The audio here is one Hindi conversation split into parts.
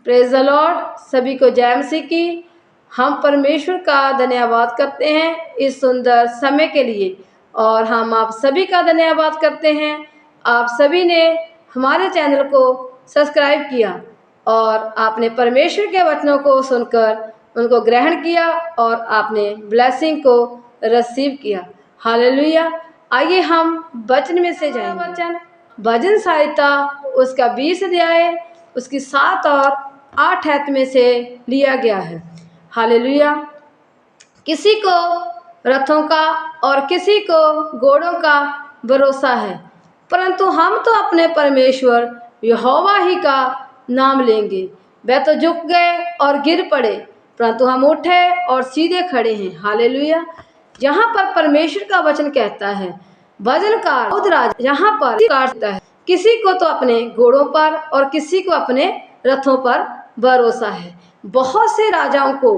Praise the Lord. सभी को जय मसीह की। हम परमेश्वर का धन्यवाद करते हैं इस सुंदर समय के लिए, और हम आप सभी का धन्यवाद करते हैं। आप सभी ने हमारे चैनल को सब्सक्राइब किया और आपने परमेश्वर के वचनों को सुनकर उनको ग्रहण किया और आपने ब्लेसिंग को रिसीव किया। हालेलुया। आइए हम वचन में से जाएंगे। वचन भजन संहिता उसका 20 अध्याय उसकी 7 और 8 आयत में से लिया गया है। हालेलुया। किसी को रथों का और किसी को घोड़ों का भरोसा है, परंतु हम तो अपने परमेश्वर यहोवा ही का नाम लेंगे। वे तो झुक गए और गिर पड़े, परंतु हम उठे और सीधे खड़े हैं। हालेलुया। यहाँ पर परमेश्वर का वचन कहता है, भजनकार दाऊद राजा यहाँ पर कहता है, किसी को तो अपने घोड़ों पर और किसी को अपने रथों पर भरोसा है। बहुत से राजाओं को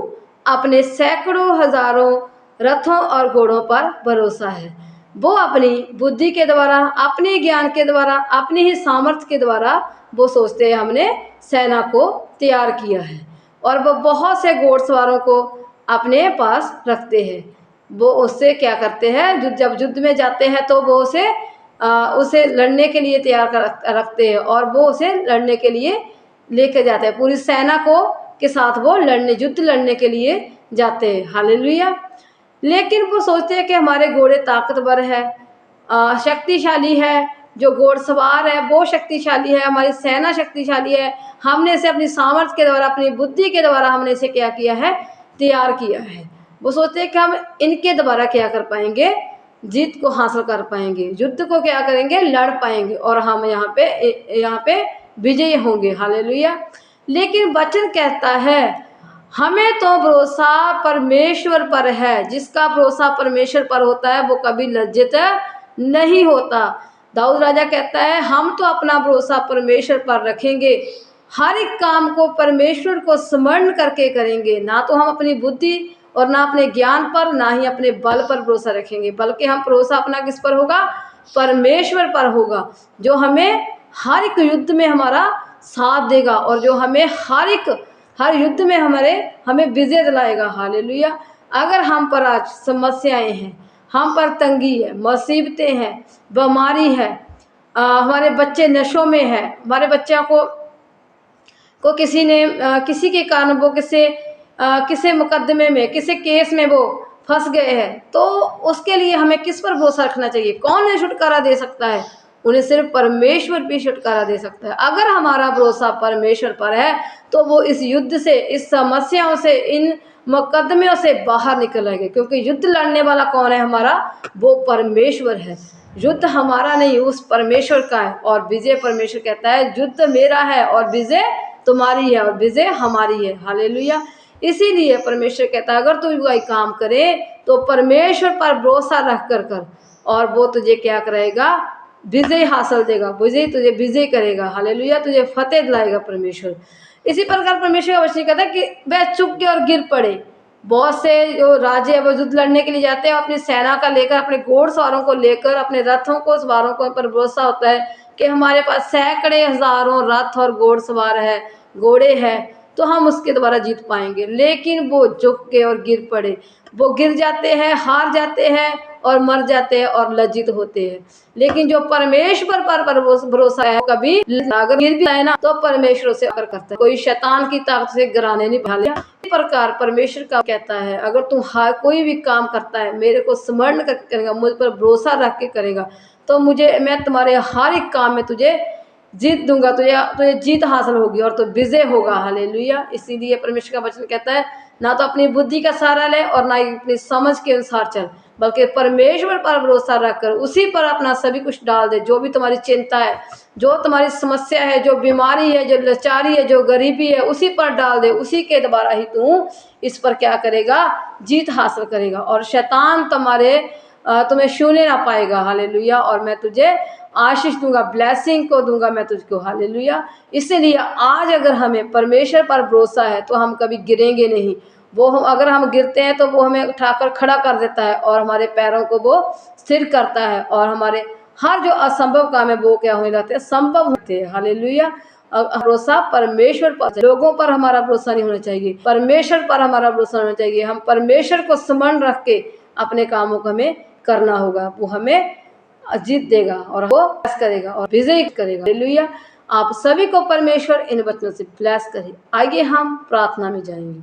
अपने सैकड़ों हजारों रथों और घोड़ों पर भरोसा है। वो अपनी बुद्धि के द्वारा, अपने ज्ञान के द्वारा, अपनी ही सामर्थ्य के द्वारा वो सोचते हैं हमने सेना को तैयार किया है, और वो बहुत से घोड़सवारों को अपने पास रखते हैं। वो उससे क्या करते हैं, जब युद्ध में जाते हैं तो वो उसे लड़ने के लिए तैयार कर रखते हैं, और वो उसे लड़ने के लिए लेके जाते हैं। पूरी सेना को के साथ वो युद्ध लड़ने के लिए जाते हैं। हालेलुया। लेकिन वो सोचते हैं कि हमारे घोड़े ताकतवर है, शक्तिशाली है, जो घोड़सवार है वो शक्तिशाली है, हमारी सेना शक्तिशाली है। हमने इसे अपनी सामर्थ्य के द्वारा, अपनी बुद्धि के द्वारा हमने इसे क्या किया है, तैयार किया है। वो सोचते हैं कि हम इनके द्वारा क्या कर पाएंगे, जीत को हासिल कर पाएंगे, युद्ध को क्या करेंगे, लड़ पाएंगे, और हम यहाँ पे विजयी होंगे। हालेलुया। लेकिन वचन कहता है हमें तो भरोसा परमेश्वर पर है। जिसका भरोसा परमेश्वर पर होता है वो कभी लज्जित नहीं होता। दाऊद राजा कहता है हम तो अपना भरोसा परमेश्वर पर रखेंगे, हर एक काम को परमेश्वर को स्मरण करके करेंगे। ना तो हम अपनी बुद्धि और ना अपने ज्ञान पर, ना ही अपने बल पर भरोसा रखेंगे, बल्कि हम भरोसा अपना किस पर होगा, परमेश्वर पर होगा, जो हमें हर एक युद्ध में हमारा साथ देगा और जो हमें हर युद्ध में हमें विजय दिलाएगा। हालेलुया। अगर हम पर आज समस्याएं हैं, हम पर तंगी है, मुसीबतें हैं, बीमारी है, हमारे बच्चे नशों में है, हमारे बच्चों को किसी के कारण वो किसी मुकदमे में, किसी केस में वो फंस गए हैं, तो उसके लिए हमें किस पर भरोसा रखना चाहिए? कौन उन्हें छुटकारा दे सकता है? उन्हें सिर्फ परमेश्वर भी छुटकारा दे सकता है। अगर हमारा भरोसा परमेश्वर पर है तो वो इस युद्ध से, इस समस्याओं से, इन मुकदमों से बाहर निकलेंगे, क्योंकि युद्ध लड़ने वाला कौन है? हमारा वो परमेश्वर है। युद्ध हमारा नहीं, उस परमेश्वर का है, और विजय परमेश्वर कहता है युद्ध मेरा है और विजय तुम्हारी है, और विजय हमारी है। हालेलुया। इसीलिए परमेश्वर कहता है अगर तू कोई काम करे तो परमेश्वर पर भरोसा रख कर, और वो तुझे क्या करेगा, विजय हासिल देगा, तुझे विजय करेगा। हालेलुया। तुझे फतेह दिलाएगा परमेश्वर। इसी प्रकार परमेश्वर का वचन कहता है कि वह चुक गए और गिर पड़े। बहुत से जो राजे वो युद्ध लड़ने के लिए जाते हैं, अपनी सेना का लेकर, अपने घोड़सवारों को लेकर, अपने रथों को, सवारों को पर भरोसा होता है कि हमारे पास सैकड़े हजारों रथ और घोड़सवार है, घोड़े हैं, तो हम उसके द्वारा जीत पाएंगे। लेकिन वो झुक के और गिर पड़े, वो गिर जाते हैं, हार जाते हैं और मर जाते हैं और लज्जित होते हैं। लेकिन जो परमेश्वर पर भरोसा है, कभी अगर गिर भी आए ना तो परमेश्वर से कर करता है, कोई शैतान की ताकत से गिराने नहीं पाया। इस प्रकार परमेश्वर का कहता है अगर तू कोई भी काम करता है, मेरे को स्मरण करके करेगा, मुझ पर भरोसा रख के करेगा, तो मैं तुम्हारे हर एक काम में तुझे जीत दूंगा, तुझे जीत हासिल होगी और तो विजय होगा। हालेलुया। इसीलिए परमेश्वर का वचन कहता है ना तो अपनी बुद्धि का सहारा ले और ना ही अपनी समझ के अनुसार चल, बल्कि परमेश्वर पर भरोसा रखकर उसी पर अपना सभी कुछ डाल दे। जो भी तुम्हारी चिंता है, जो तुम्हारी समस्या है, जो बीमारी है, जो लाचारी है, जो गरीबी है, उसी पर डाल दे। उसी के द्वारा ही तू इस पर क्या करेगा, जीत हासिल करेगा, और शैतान तुम्हें छूने ना पाएगा। हालेलुया। और मैं तुझे आशीष दूंगा, ब्लेसिंग को दूंगा मैं तुझको। हालेलुया। इसलिए आज अगर हमें परमेश्वर पर भरोसा है तो हम कभी गिरेंगे नहीं। अगर हम गिरते हैं तो वो हमें उठाकर खड़ा कर देता है और हमारे पैरों को वो स्थिर करता है, और हमारे हर जो असंभव काम है वो क्या होने लगते हैं, संभव होते हैं। हालेलुया। भरोसा परमेश्वर पर, लोगों पर हमारा भरोसा नहीं होना चाहिए, परमेश्वर पर हमारा भरोसा होना चाहिए। हम परमेश्वर को स्मरण रख के अपने कामों को हमें करना होगा, वो हमें जीत देगा और वो करेगा और विजय करेगा। हालेलुया। आप सभी को परमेश्वर इन वचनों से ब्लेस करे। आइए हम प्रार्थना में जाएंगे।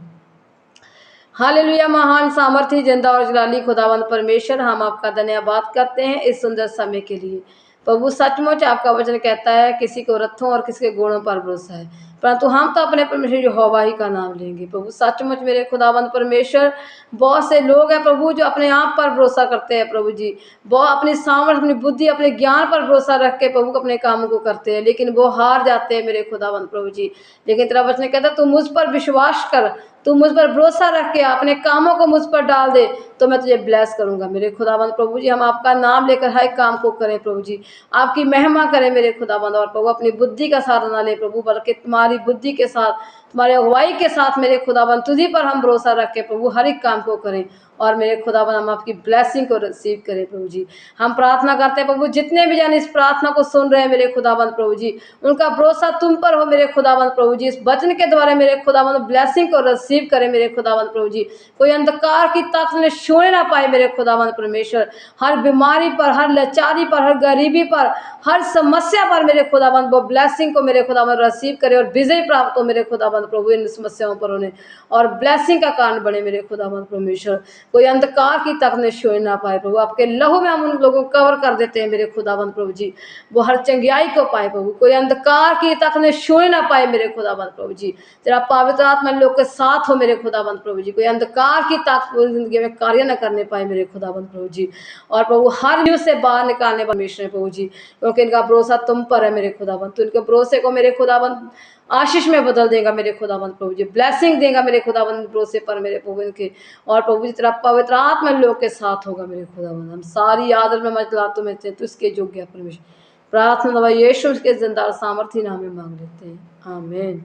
हालेलुया। महान सामर्थ्य जिंदा और जलाली खुदावंद परमेश्वर, हम आपका धन्यवाद करते हैं इस सुंदर समय के लिए। प्रभु सचमुच आपका वचन कहता है किसी को रथों और किसी के घोड़ों पर भरोसा है, परंतु हम तो अपने परमेश्वर यहोवा ही का नाम लेंगे। प्रभु सचमुच मेरे खुदावंद परमेश्वर, बहुत से लोग हैं प्रभु जो अपने आप पर भरोसा करते हैं प्रभु जी, वो अपनी सामर्थ्य, अपनी बुद्धि, अपने ज्ञान पर भरोसा रख के प्रभु अपने कामों को करते हैं, लेकिन वो हार जाते हैं मेरे खुदावंद प्रभु जी। लेकिन तेरा वचन कहता है तू मुझ पर विश्वास कर, तू मुझ पर भरोसा रख के अपने कामों को मुझ पर डाल दे तो मैं तुझे ब्लेस करूंगा। मेरे खुदावंद प्रभु जी, हम आपका नाम लेकर हर एक काम को करें प्रभु जी, आपकी महिमा करें मेरे खुदावंद। और प्रभु अपनी बुद्धि का सहारा ना ले प्रभु, बल्कि तुम्हारी बुद्धि के साथ, तुम्हारे अगुवाई के साथ मेरे खुदावंद तुझी पर हम भरोसा रख के प्रभु हर एक काम को करें। और मेरे खुदावंद हम आपकी ब्लेसिंग को रिसीव करें प्रभु जी। हम प्रार्थना करते हैं प्रभु, जितने भी जन इस प्रार्थना को सुन रहे हैं मेरे खुदावंद प्रभु जी, उनका भरोसा तुम पर हो मेरे खुदावंद प्रभु जी। इस वचन के द्वारा मेरे खुदावंद ब्लेसिंग को रिसीव करें मेरे खुदावंद प्रभु जी। कोई अंधकार की ताकत ने छूने ना पाए मेरे खुदावंद परमेश्वर। हर बीमारी पर, हर लाचारी पर, हर गरीबी पर, हर समस्या पर मेरे खुदावंद वो ब्लेसिंग को मेरे खुदावंद रिसीव करे और विजय प्राप्त हो मेरे खुदावंद प्रभु इन समस्याओं पर उन्हें, और ब्लेसिंग का कारण बने मेरे खुदावंद परमेश्वर। कोई अंधकार की तक ने छू ना पाए प्रभु, आपके लहू में हम उन लोगों को कवर कर देते हैं मेरे खुदावंद प्रभु जी, वो हर चंगियाई को पाए प्रभु। कोई अंधकार की तक ने छू ना पाए मेरे खुदावंद प्रभु जी। तेरा पवित्र आत्मा लोग के साथ हो मेरे खुदावंद प्रभु जी। कोई अंधकार की ताकत पूरी जिंदगी में कार्य न करने पाए मेरे खुदावंद प्रभु जी। और प्रभु हर न्यूज से बाहर निकालने परमेश्वर प्रभु जी, क्योंकि इनका भरोसा तुम पर है मेरे खुदावंद। तो इनके भरोसे को मेरे खुदावंद आशीष में बदल देगा मेरे खुदावंद प्रभु जी, ब्लेसिंग देगा मेरे खुदावंद भरोसे पर मेरे प्रभु इनके। और प्रभु जी तेरा पवित्र आत्मा लोग के साथ होगा मेरे खुदावंद। हम सारी आदर में मजला तुम्हें थे, तो इसके योग्य परमेश्वर। प्रार्थना दवा यीशु के जिंदा सामर्थ्य नाम में मांग लेते हैं, आमीन।